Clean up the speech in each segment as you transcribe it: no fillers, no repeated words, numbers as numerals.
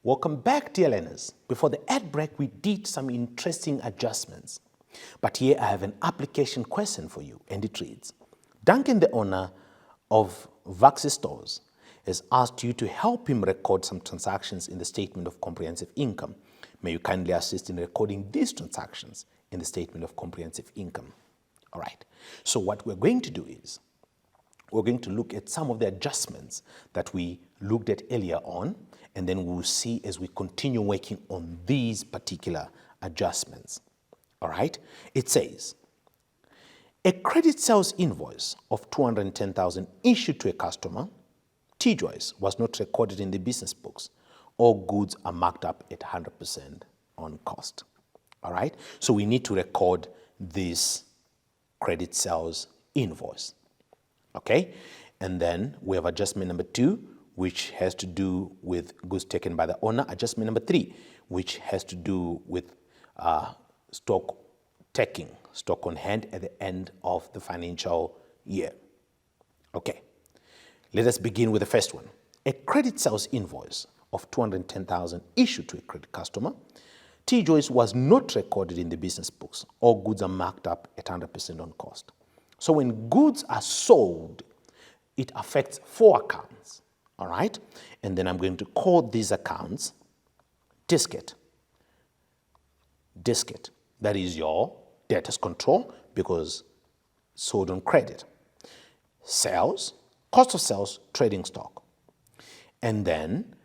Welcome back, dear learners. Before the ad break, we did some interesting adjustments. But here I have an application question for you, and it reads, Duncan, the owner of Vaxi Stores, has asked you to help him record some transactions in the Statement of Comprehensive Income. May you kindly assist in recording these transactions in the Statement of Comprehensive Income. All right. So what we're going to do is, we're going to look at some of the adjustments that we looked at earlier on, and then we'll see as we continue working on these particular adjustments. All right? It says, a credit sales invoice of 210,000 issued to a customer, T-Joyce, was not recorded in the business books. All goods are marked up at 100% on cost. All right? So we need to record this credit sales invoice. Okay? And then we have adjustment number 2, which has to do with goods taken by the owner. Adjustment number 3, which has to do with stock taking, stock on hand at the end of the financial year. Okay, let us begin with the first one. A credit sales invoice of 210,000 issued to a credit customer. T-Joyce was not recorded in the business books. All goods are marked up at 100% on cost. So when goods are sold, it affects 4 accounts. All right, and then I'm going to call these accounts discount. That is your debtors control because sold on credit. Sales, cost of sales, trading stock. And then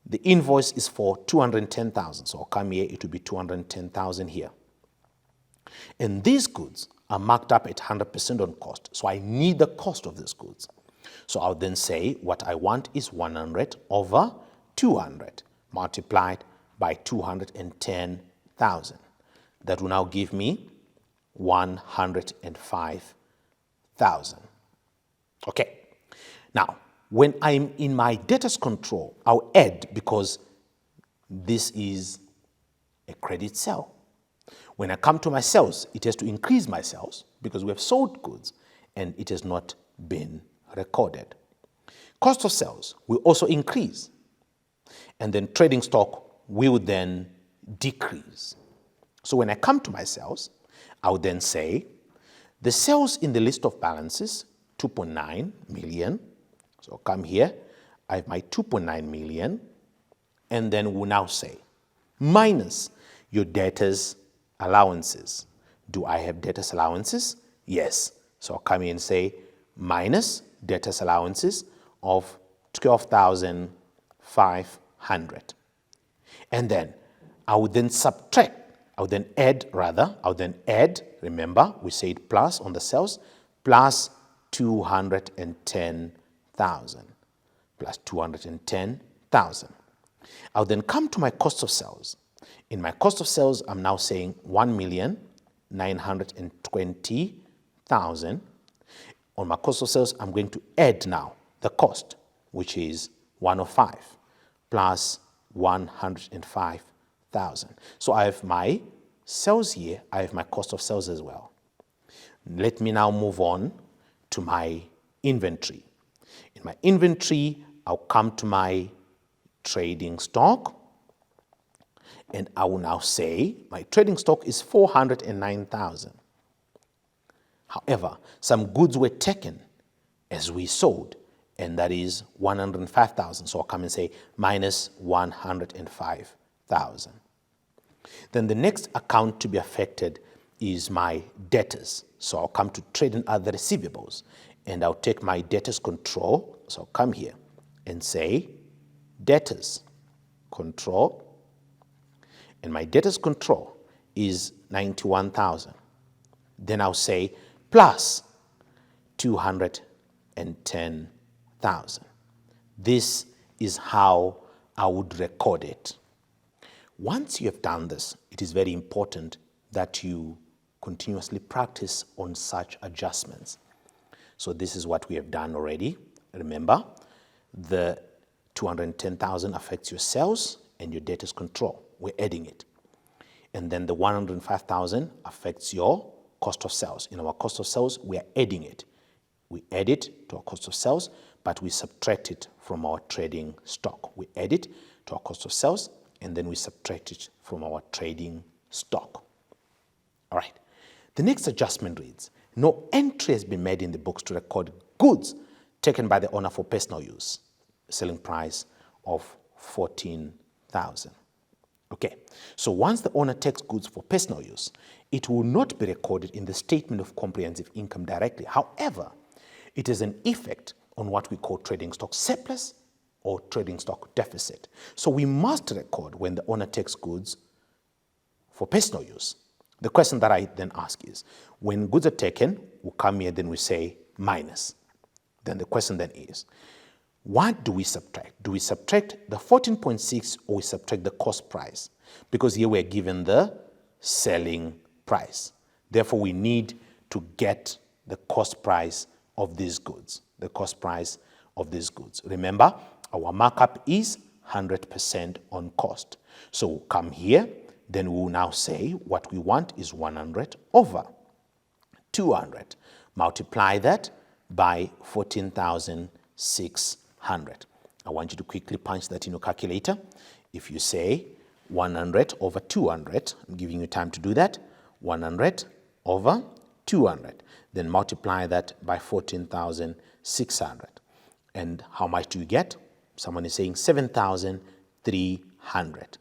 the invoice is for 210,000. So I'll come here, it will be 210,000 here. And these goods are marked up at 100% on cost. So I need the cost of these goods. So I'll then say what I want is 100 over 200 multiplied by 210,000. That will now give me 105,000. Okay. Now, when I'm in my debtors control, I'll add because this is a credit sale. When I come to my sales, it has to increase my sales because we have sold goods and it has not been recorded. Cost of sales will also increase, and then trading stock will then decrease. So when I come to my sales, I would then say the sales in the list of balances, 2.9 million. So I'll come here, I have my 2.9 million, and then we'll now say minus your debtors allowances. Do I have debtors allowances? Yes. So I'll come here and say minus debtors allowances of 12,500. And then I would then add, remember, we said plus on the sales, plus 210,000, plus 210,000. I'll then come to my cost of sales. In my cost of sales, I'm now saying 1,920,000. On my cost of sales, I'm going to add now the cost, which is 105 plus 105,000. So I have my sales here, I have my cost of sales as well. Let me now move on to my inventory. In my inventory, I'll come to my trading stock, and I will now say my trading stock is 409,000. However, some goods were taken as we sold, and that is 105,000. So I'll come and say minus 105,000. Then the next account to be affected is my debtors. So I'll come to trade and other receivables, and I'll take my debtors control. So I'll come here and say debtors control, and my debtors control is 91,000. Then I'll say plus 210,000. This is how I would record it. Once you have done this, it is very important that you continuously practice on such adjustments. So this is what we have done already. Remember, the 210,000 affects your sales and your debtors control. We're adding it. And then the 105,000 affects your cost of sales. In our cost of sales, we are adding it. We add it to our cost of sales, but we subtract it from our trading stock. We add it to our cost of sales, and then we subtract it from our trading stock. All right. The next adjustment reads, no entry has been made in the books to record goods taken by the owner for personal use. Selling price of 14,000. Okay, so once the owner takes goods for personal use, it will not be recorded in the statement of comprehensive income directly. However, it is an effect on what we call trading stock surplus or trading stock deficit. So we must record when the owner takes goods for personal use. The question that I then ask is, when goods are taken, we come here, then we say minus. Then the question then is, what do we subtract? Do we subtract the 14.6 or we subtract the cost price? Because here we're given the selling price. Therefore, we need to get the cost price of these goods. The cost price of these goods. Remember, our markup is 100% on cost. So we'll come here, then we'll now say what we want is 100 over 200. Multiply that by 14,600. I want you to quickly punch that in your calculator. If you say 100 over 200, I'm giving you time to do that, 100 over 200, then multiply that by 14,600. And how much do you get? Someone is saying 7,300.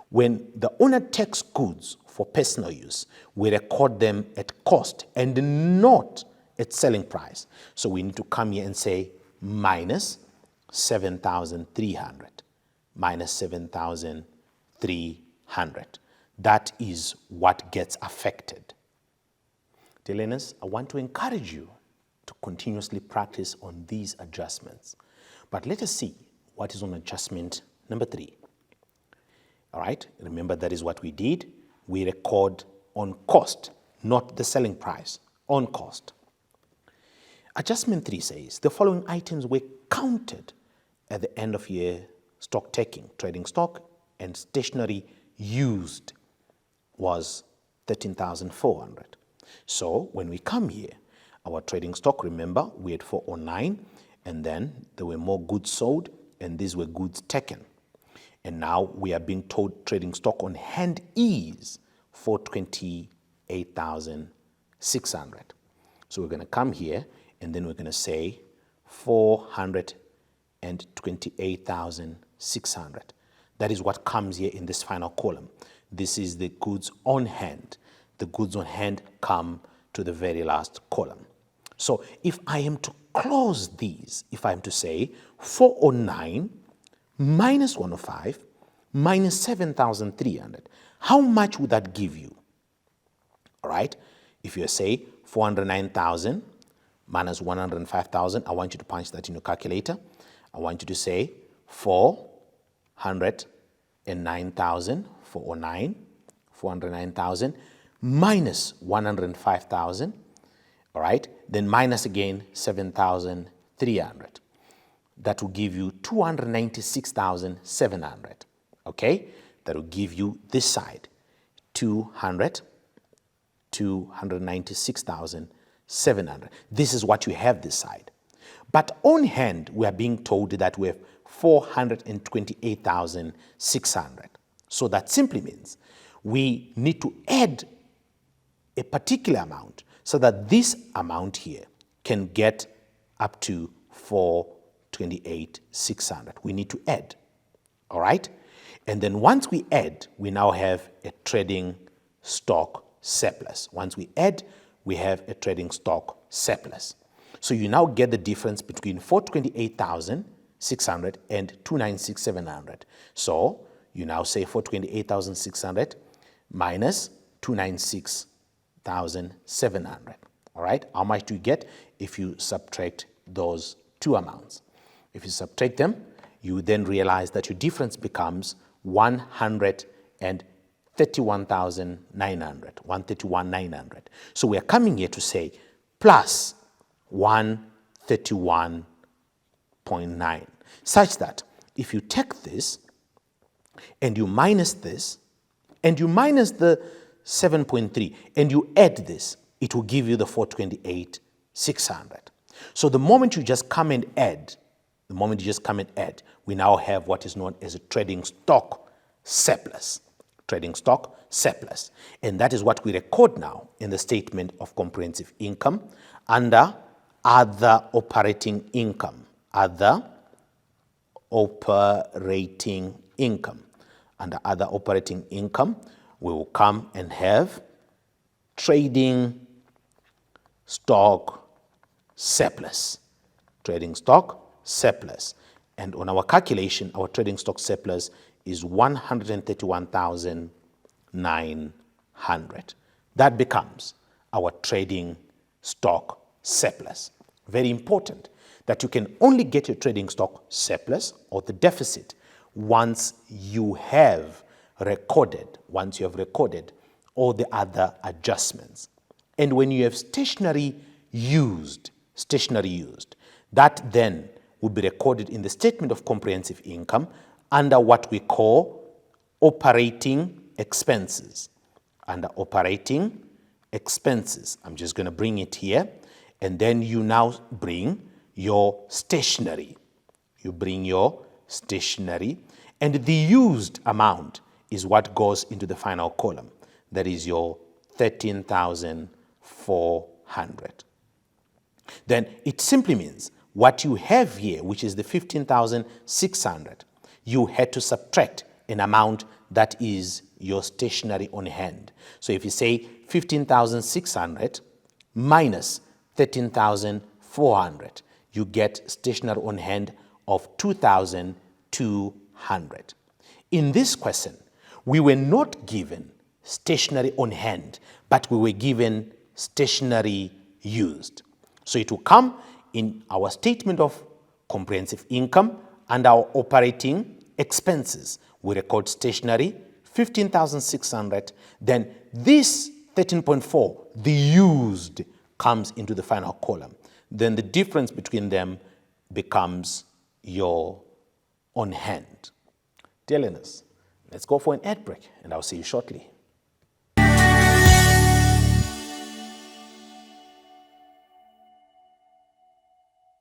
When the owner takes goods for personal use, we record them at cost and not at selling price. So we need to come here and say minus 7,300. Minus 7,300. That is what gets affected. Dear learners, I want to encourage you to continuously practice on these adjustments. But let us see what is on adjustment number 3. All right, remember that is what we did. We record on cost, not the selling price, on cost. Adjustment 3 says the following items were counted at the end of year stock taking. Trading stock and stationery used was 13,400. So when we come here, our trading stock, remember, we had 409, and then there were more goods sold, and these were goods taken. And now we are being told trading stock on hand is 428,600. So we're going to come here, and then we're going to say 428,600. That is what comes here in this final column. This is the goods on hand. The goods on hand come to the very last column. So if I am to close these, if I am to say 409 minus 105 minus 7,300, how much would that give you? All right, if you say 409,000 minus 105,000, I want you to punch that in your calculator. I want you to say 409,000, 409,000 minus 105,000, all right, then minus again 7,300. That will give you 296,700, okay? That will give you this side, 296,700. This is what you have this side. But on hand, we are being told that we have 428,600. So that simply means we need to add a particular amount so that this amount here can get up to 428,600. We need to add, all right? And then once we add, we now have a trading stock surplus. Once we add, we have a trading stock surplus. So you now get the difference between 428,600 and 296,700. So you now say 428,600 minus 296,700. All right, how much do you get if you subtract those two amounts? If you subtract them, you then realize that your difference becomes 131,900, 131,900. So we are coming here to say plus 131.9, such that if you take this and you minus this and you minus the 7.3 and you add this, it will give you the 428,600. So the moment you just come and add the moment you just come and add, we now have what is known as a trading stock surplus. Trading stock surplus. And that is what we record now in the statement of comprehensive income under other operating income. Other operating income. Under other operating income, we will come and have trading stock surplus. Trading stock surplus. And on our calculation, our trading stock surplus is 131,900. That becomes our trading stock surplus. Very important that you can only get your trading stock surplus or the deficit once you have recorded all the other adjustments. And when you have stationery used, that then will be recorded in the statement of comprehensive income under what we call operating expenses. Under operating expenses. I'm just going to bring it here. And then you now bring your stationery. You bring your stationery. And the used amount is what goes into the final column. That is your 13,400. Then it simply means what you have here, which is the 15,600, you had to subtract an amount that is your stationery on hand. So if you say 15,600 minus 13,400, you get stationery on hand of 2,200. In this question, we were not given stationery on hand, but we were given stationery used. So it will come in our statement of comprehensive income and our operating expenses. We record stationery, 15,600. Then this 13.4, the used, comes into the final column. Then the difference between them becomes your on hand. Dear learners, let's go for an ad break and I'll see you shortly.